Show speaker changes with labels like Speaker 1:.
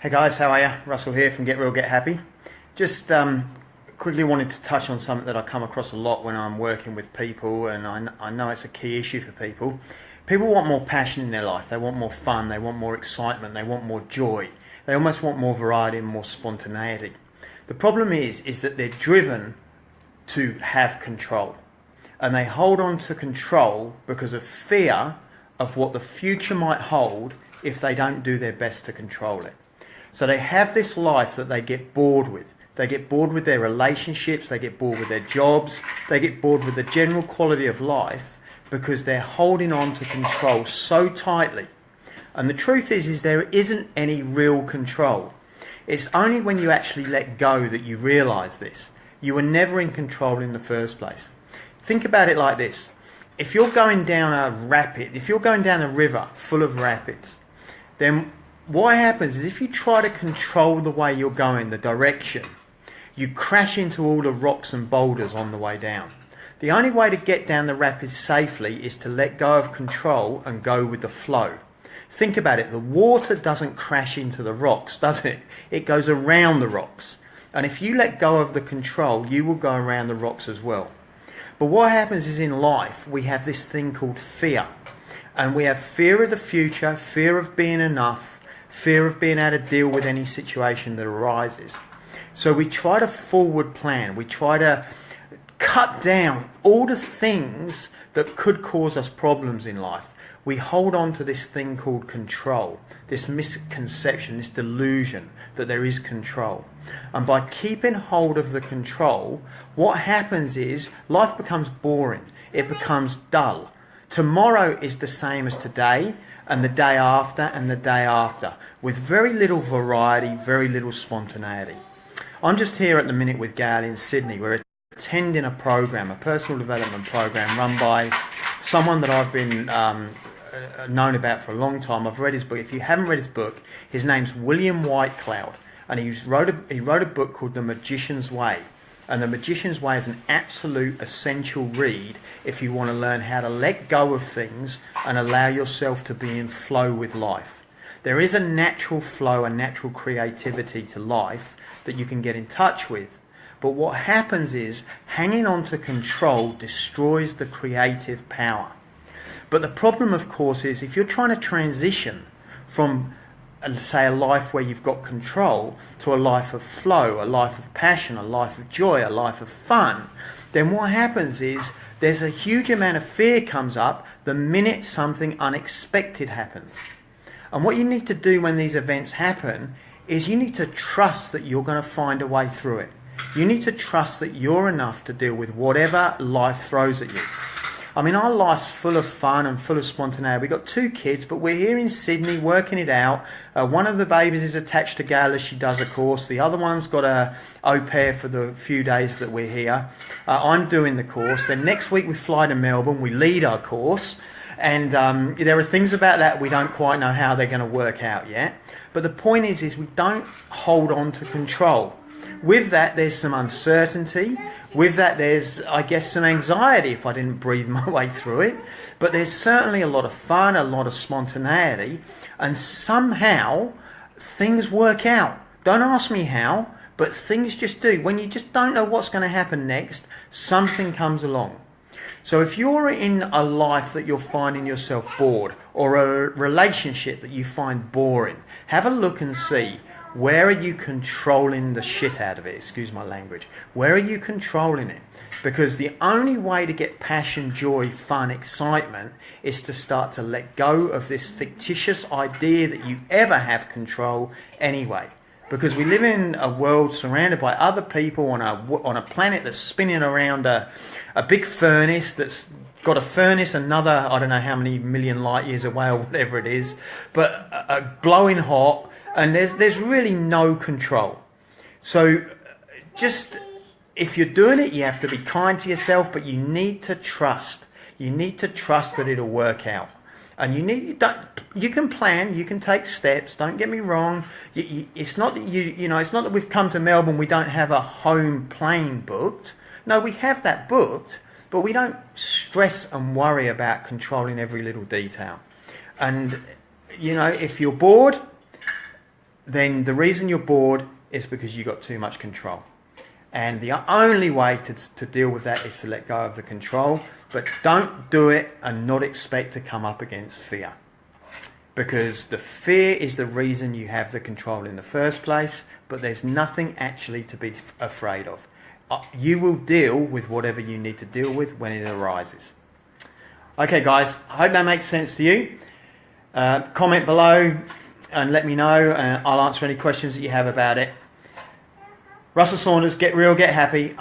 Speaker 1: Hey guys, how are you? Russell here from Get Real, Get Happy. Just quickly wanted to touch on something that I come across a lot when I'm working with people, and I know it's a key issue for people. People want more passion in their life, they want more fun, they want more excitement, they want more joy. They almost want more variety and more spontaneity. The problem is that they're driven to have control. And they hold on to control because of fear of what the future might hold if they don't do their best to control it. So they have this life that they get bored with. They get bored with their relationships, they get bored with their jobs, they get bored with the general quality of life because they're holding on to control so tightly. And the truth is there isn't any real control. It's only when you actually let go that you realise this. You were never in control in the first place. Think about it like this. If you're going down a rapid, if you're going down a river full of rapids, then what happens is if you try to control the way you're going, the direction, you crash into all the rocks and boulders on the way down. The only way to get down the rapids safely is to let go of control and go with the flow. Think about it, the water doesn't crash into the rocks, does it? It goes around the rocks. And if you let go of the control, you will go around the rocks as well. But what happens is in life, we have this thing called fear. And we have fear of the future, fear of being enough, fear of being able to deal with any situation that arises. So we try to forward plan. We try to cut down all the things that could cause us problems in life. We hold on to this thing called control, this misconception, this delusion that there is control. And by keeping hold of the control, what happens is life becomes boring. It becomes dull. Tomorrow is the same as today, and the day after, and the day after, with very little variety, very little spontaneity. I'm just here at the minute with Gail in Sydney. We're attending a program, a personal development program run by someone that I've been known about for a long time. I've read his book. If you haven't read his book, his name's William Whitecloud, and he wrote a book called The Magician's Way. And The Magician's Way is an absolute essential read if you want to learn how to let go of things and allow yourself to be in flow with life. There is a natural flow, a natural creativity to life that you can get in touch with. But what happens is hanging on to control destroys the creative power. But the problem, of course, is if you're trying to transition from say a life where you've got control to a life of flow, a life of passion, a life of joy, a life of fun, then what happens is there's a huge amount of fear comes up the minute something unexpected happens. And what you need to do when these events happen is you need to trust that you're going to find a way through it. You need to trust that you're enough to deal with whatever life throws at you. I mean, our life's full of fun and full of spontaneity. We've got 2 kids, but we're here in Sydney working it out. One of the babies is attached to Gail as she does a course. The other one's got a au pair for the few days that we're here. I'm doing the course. Then next week we fly to Melbourne. We lead our course. And there are things about that we don't quite know how they're going to work out yet. But the point is we don't hold on to control. With that, there's some uncertainty. With that, there's, I guess, some anxiety if I didn't breathe my way through it. But there's certainly a lot of fun, a lot of spontaneity, and somehow things work out. Don't ask me how, but things just do. When you just don't know what's going to happen next, something comes along. So if you're in a life that you're finding yourself bored, or a relationship that you find boring, have a look and see, where are you controlling the shit out of it? Excuse my language. Where are you controlling it? Because the only way to get passion, joy, fun, excitement is to start to let go of this fictitious idea that you ever have control anyway. Because we live in a world surrounded by other people on a planet that's spinning around a big furnace that's got a furnace another, I don't know how many million light years away or whatever it is, but blowing hot. And there's really no control. So just, if you're doing it, you have to be kind to yourself, but you need to trust. You need to trust that it'll work out. And you can plan, you can take steps. Don't get me wrong. It's not that it's not that we've come to Melbourne, we don't have a home plane booked. No, we have that booked, but we don't stress and worry about controlling every little detail. And if you're bored, then the reason you're bored is because you got too much control. And the only way to deal with that is to let go of the control, but don't do it and not expect to come up against fear. Because the fear is the reason you have the control in the first place, but there's nothing actually to be afraid of. You will deal with whatever you need to deal with when it arises. Okay guys, I hope that makes sense to you. Comment below and let me know, and I'll answer any questions that you have about it. Russell Saunders, get real, get happy.